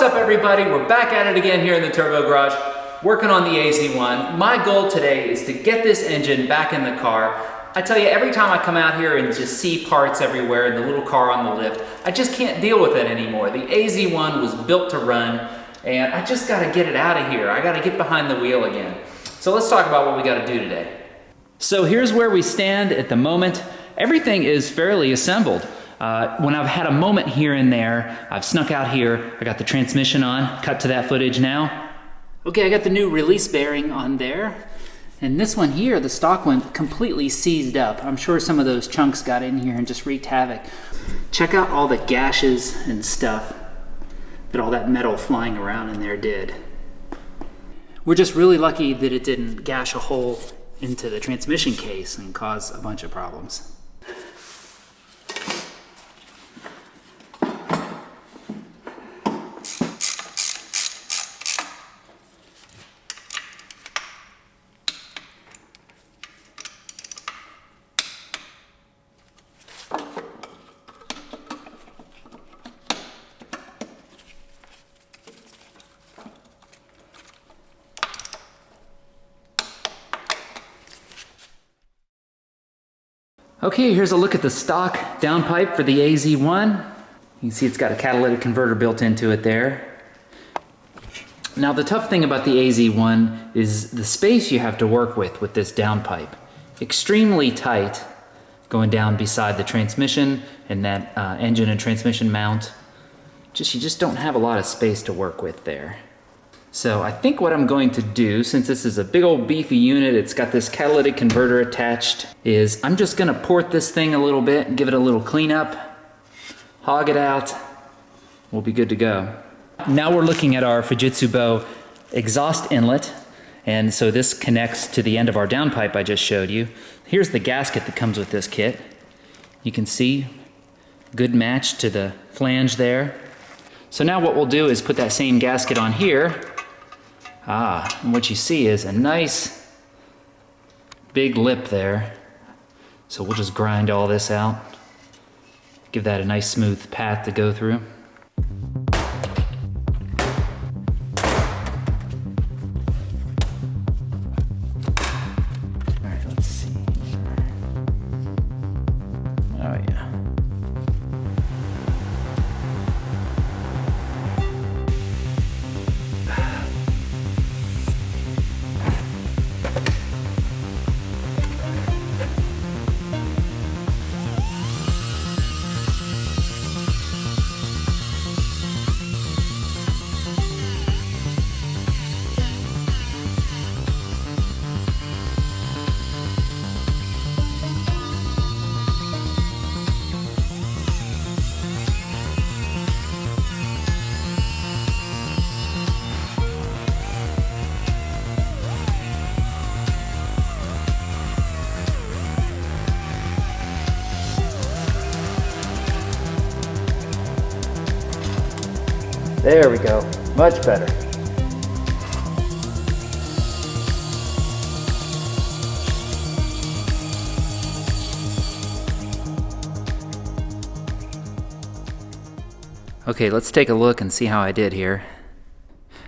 What's up everybody? We're back at it again here in the Turbo Garage, working on the AZ-1. My goal today is to get this engine back in the car. I tell you, every time I come out here and just see parts everywhere in the little car on the lift, I just can't deal with it anymore. The AZ-1 was built to run, and I just gotta get it out of here. I gotta get behind the wheel again. So let's talk about what we gotta do today. So here's where we stand at the moment. Everything is fairly assembled. When I've had a moment here and there, I've snuck out here, I got the transmission on, cut to that footage now. Okay, I got the new release bearing on there. And this one here, the stock one, completely seized up. I'm sure some of those chunks got in here and just wreaked havoc. Check out all the gashes and stuff that all that metal flying around in there did. We're just really lucky that it didn't gash a hole into the transmission case and cause a bunch of problems. Okay, here's a look at the stock downpipe for the AZ-1. You can see it's got a catalytic converter built into it there. Now the tough thing about the AZ-1 is the space you have to work with this downpipe. Extremely tight going down beside the transmission and that engine and transmission mount. You just don't have a lot of space to work with there. So I think what I'm going to do, since this is a big old beefy unit, it's got this catalytic converter attached, is I'm just gonna port this thing a little bit and give it a little cleanup, hog it out, we'll be good to go. Now we're looking at our Fujitsu Bow exhaust inlet, and so this connects to the end of our downpipe I just showed you. Here's the gasket that comes with this kit. You can see, good match to the flange there. So now what we'll do is put that same gasket on here. And what you see is a nice big lip there. So we'll just grind all this out. Give that a nice smooth path to go through. All right, let's see. Oh yeah. There we go, much better. Okay, let's take a look and see how I did here.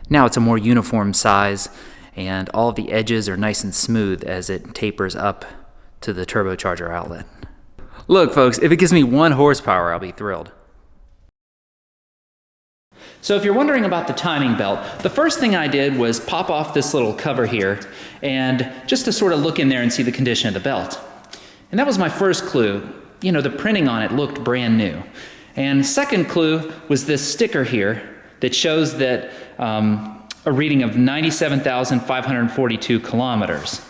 Now it's a more uniform size and all of the edges are nice and smooth as it tapers up to the turbocharger outlet. Look folks, if it gives me 1 horsepower, I'll be thrilled. So if you're wondering about the timing belt, the first thing I did was pop off this little cover here and just to sort of look in there and see the condition of the belt. And that was my first clue. You know, the printing on it looked brand new. And second clue was this sticker here that shows that a reading of 97,542 kilometers.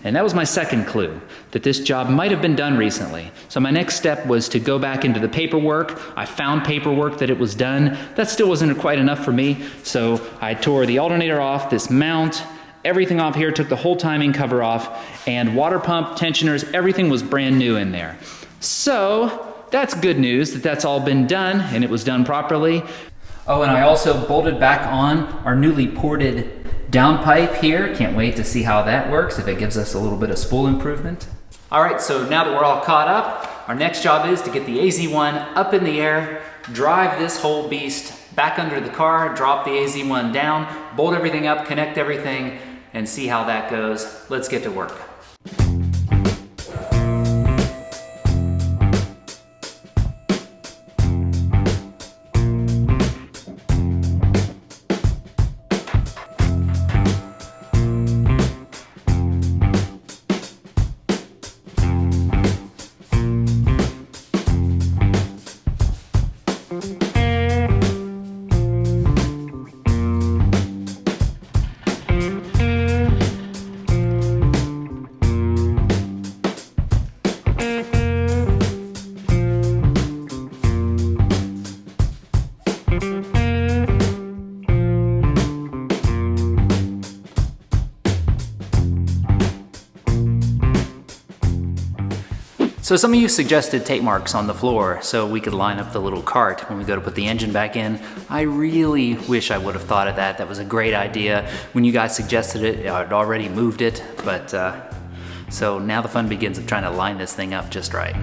And that was my second clue, that this job might have been done recently. So my next step was to go back into the paperwork. I found paperwork that it was done. That still wasn't quite enough for me, so I tore the alternator off, this mount, everything off here, took the whole timing cover off, and water pump, tensioners, everything was brand new in there. So that's good news that that's all been done, and it was done properly. Oh, and I also bolted back on our newly ported downpipe here. Can't wait to see how that works, if it gives us a little bit of spool improvement. All right, so now that we're all caught up, our next job is to get the AZ-1 up in the air, drive this whole beast back under the car, drop the AZ-1 down, bolt everything up, connect everything, and see how that goes. Let's get to work. So some of you suggested tape marks on the floor so we could line up the little cart when we go to put the engine back in. I really wish I would have thought of that. That was a great idea. When you guys suggested it, I'd already moved it, but so now the fun begins of trying to line this thing up just right.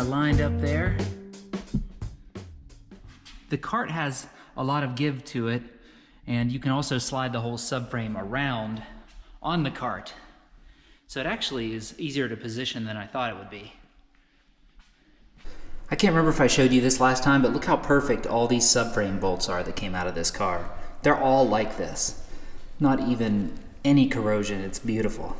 Lined up there. The cart has a lot of give to it, and you can also slide the whole subframe around on the cart. So it actually is easier to position than I thought it would be. I can't remember if I showed you this last time, but look how perfect all these subframe bolts are that came out of this car. They're all like this. Not even any corrosion, it's beautiful.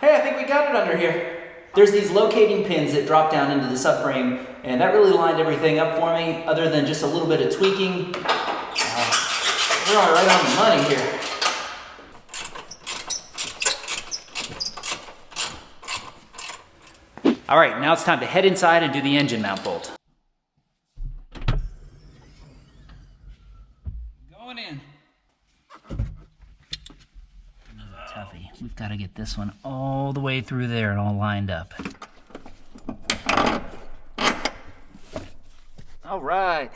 Hey, I think we got it under here. There's these locating pins that drop down into the subframe, and that really lined everything up for me, other than just a little bit of tweaking. We're right on the money here. All right, now it's time to head inside and do the engine mount bolt. Going in. Toughie. We've got to get this one all the way through there and all lined up. All right.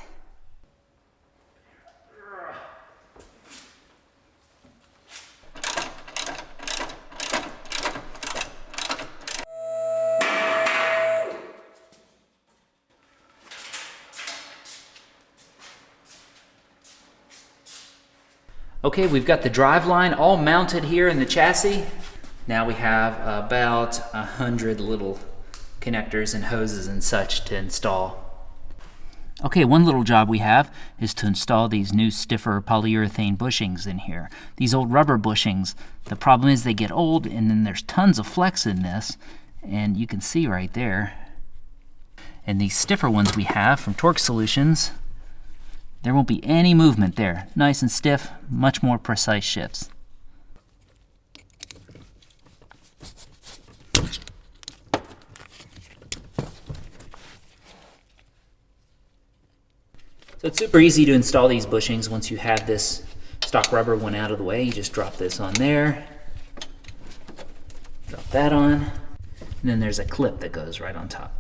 Okay, we've got the drive line all mounted here in the chassis. Now we have about 100 little connectors and hoses and such to install. Okay, one little job we have is to install these new stiffer polyurethane bushings in here. These old rubber bushings, the problem is they get old and then there's tons of flex in this, and you can see right there. And these stiffer ones we have from Torque Solutions, there won't be any movement there. Nice and stiff, much more precise shifts. So it's super easy to install these bushings once you have this stock rubber one out of the way. You just drop this on there, drop that on, and then there's a clip that goes right on top.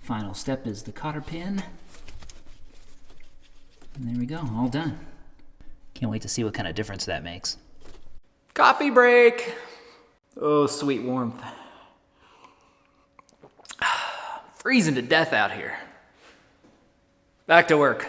Final step is the cotter pin. And there we go, all done. Can't wait to see what kind of difference that makes. Coffee break! Oh, sweet warmth. Freezing to death out here. Back to work.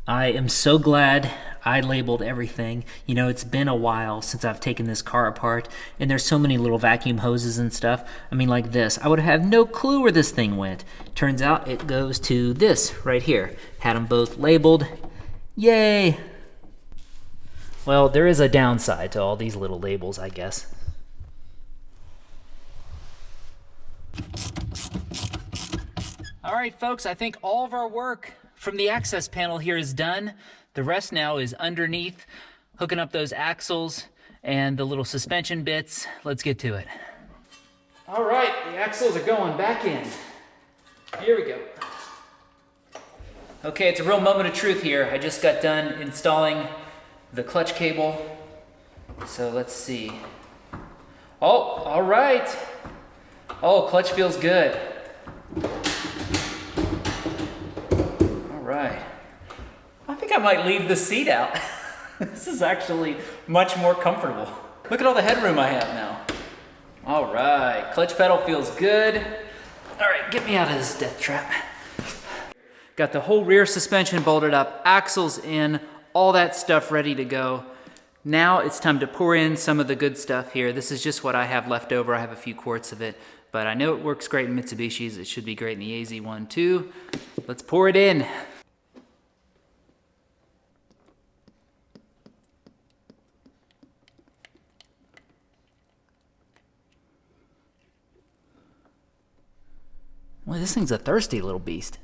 I am so glad I labeled everything. You know, it's been a while since I've taken this car apart, and there's so many little vacuum hoses and stuff. I mean, like this. I would have no clue where this thing went. Turns out it goes to this right here. Had them both labeled. Yay! Well, there is a downside to all these little labels, I guess. All right, folks, I think all of our work from the access panel here is done. The rest now is underneath, hooking up those axles and the little suspension bits. Let's get to it. All right, the axles are going back in. Here we go. Okay, it's a real moment of truth here. I just got done installing the clutch cable. So let's see. Oh, all right. Oh, clutch feels good. All right. I think I might leave the seat out. This is actually much more comfortable. Look at all the headroom I have now. All right, clutch pedal feels good. All right, get me out of this death trap. Got the whole rear suspension bolted up, axles in, all that stuff ready to go. Now it's time to pour in some of the good stuff here. This is just what I have left over. I have a few quarts of it, but I know it works great in Mitsubishis. It should be great in the AZ-1 too. Let's pour it in. Well, this thing's a thirsty little beast.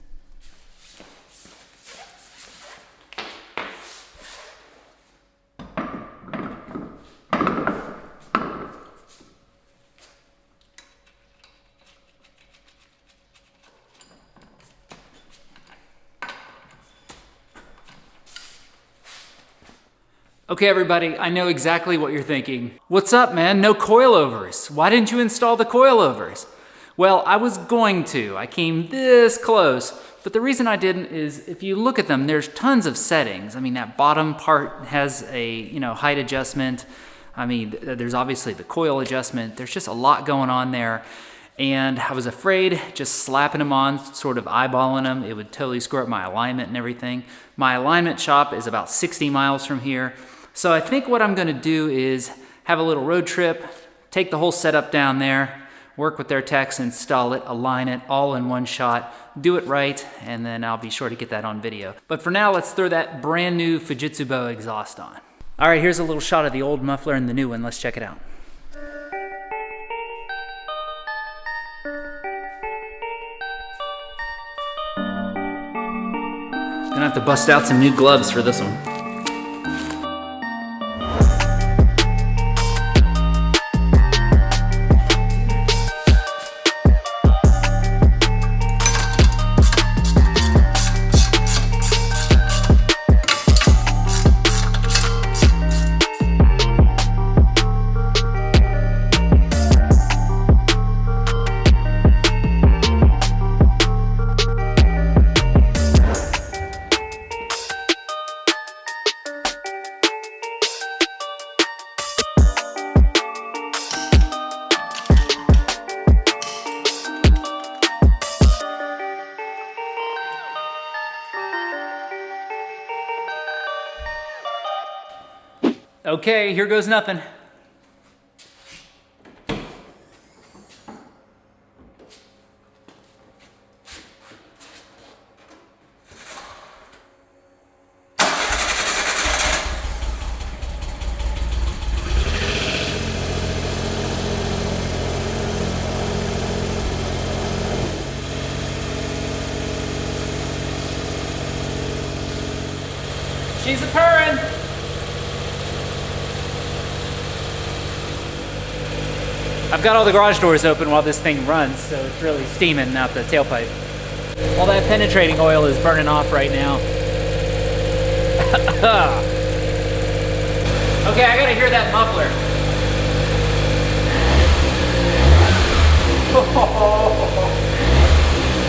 Okay, everybody, I know exactly what you're thinking. What's up, man? No coilovers. Why didn't you install the coilovers? Well, I was going to. I came this close, but the reason I didn't is if you look at them, there's tons of settings. I mean, that bottom part has a, height adjustment. I mean, there's obviously the coil adjustment. There's just a lot going on there. And I was afraid just slapping them on, sort of eyeballing them, it would totally screw up my alignment and everything. My alignment shop is about 60 miles from here. So I think what I'm gonna do is have a little road trip, take the whole setup down there, work with their techs, install it, align it all in one shot, do it right, and then I'll be sure to get that on video. But for now, let's throw that brand new Fujitsu Bow exhaust on. All right, here's a little shot of the old muffler and the new one. Let's check it out. Gonna have to bust out some new gloves for this one. Okay, here goes nothing. She's a purring. I've got all the garage doors open while this thing runs, so it's really steaming out the tailpipe. All that penetrating oil is burning off right now. Okay, I gotta hear that muffler.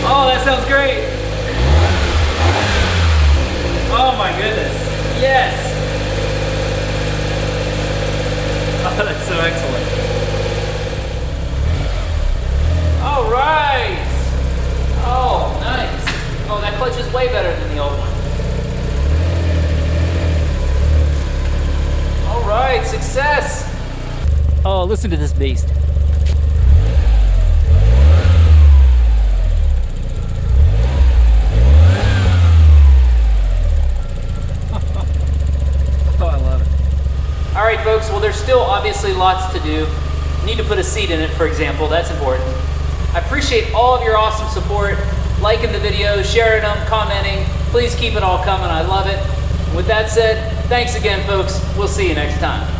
Oh, that sounds great. Oh my goodness, yes. Oh, that's so excellent. All right. Oh, nice. Oh, that clutch is way better than the old one. All right, success. Oh, listen to this beast. Oh, I love it. All right, folks, well, there's still obviously lots to do. Need to put a seat in it, for example. That's important. I appreciate all of your awesome support, liking the videos, sharing them, commenting. Please keep it all coming. I love it. With that said, thanks again, folks. We'll see you next time.